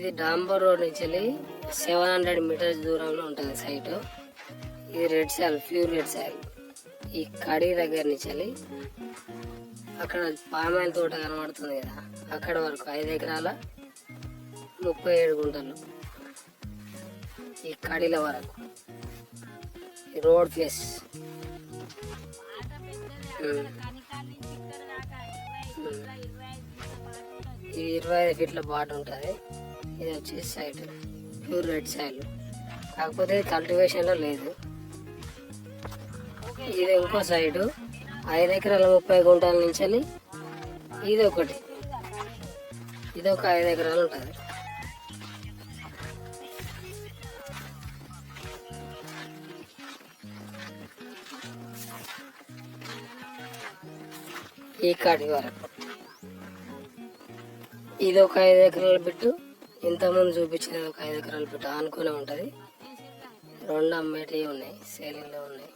ఇది డాంబర్ రోడ్ నుంచి వెళ్ళి 700 మీటర్స్ దూరంలో ఉంటుంది సైట్. ఇది red soil, pure red soil. ఈ కడి దగ్గర నుంచి వెళ్ళి అక్కడ పామాయిల్ తోట కనబడుతుంది కదా, అక్కడ వరకు 5 ఎకరాల 37 గుంటలు. ఈ కడిల వరకు ఈ రోడ్ ఫేస్. ఇది 25 ఫీట్ల బాట ఉంటుంది. ఇది వచ్చేసి సైడ్ ప్యూర్ రెడ్ సాయిల్, కాకపోతే కల్టివేషన్లో లేదు. ఇది ఇంకో సైడు 5 ఎకరాల 30 గుంటల నుంచి వెళ్ళి ఇది ఒకటి, ఇది ఒక 5 ఎకరాలు ఉంటుంది. ఈ కాడి వరకు ఇది ఒక 5 ఎకరాల బిట్టు. ఇంతకుముందు చూపించినది ఒక 5 ఎకరాల బిట్టు ఆనుకునే ఉంటుంది. 2 అమ్మేటివి ఉన్నాయి, సేలింగ్లో ఉన్నాయి.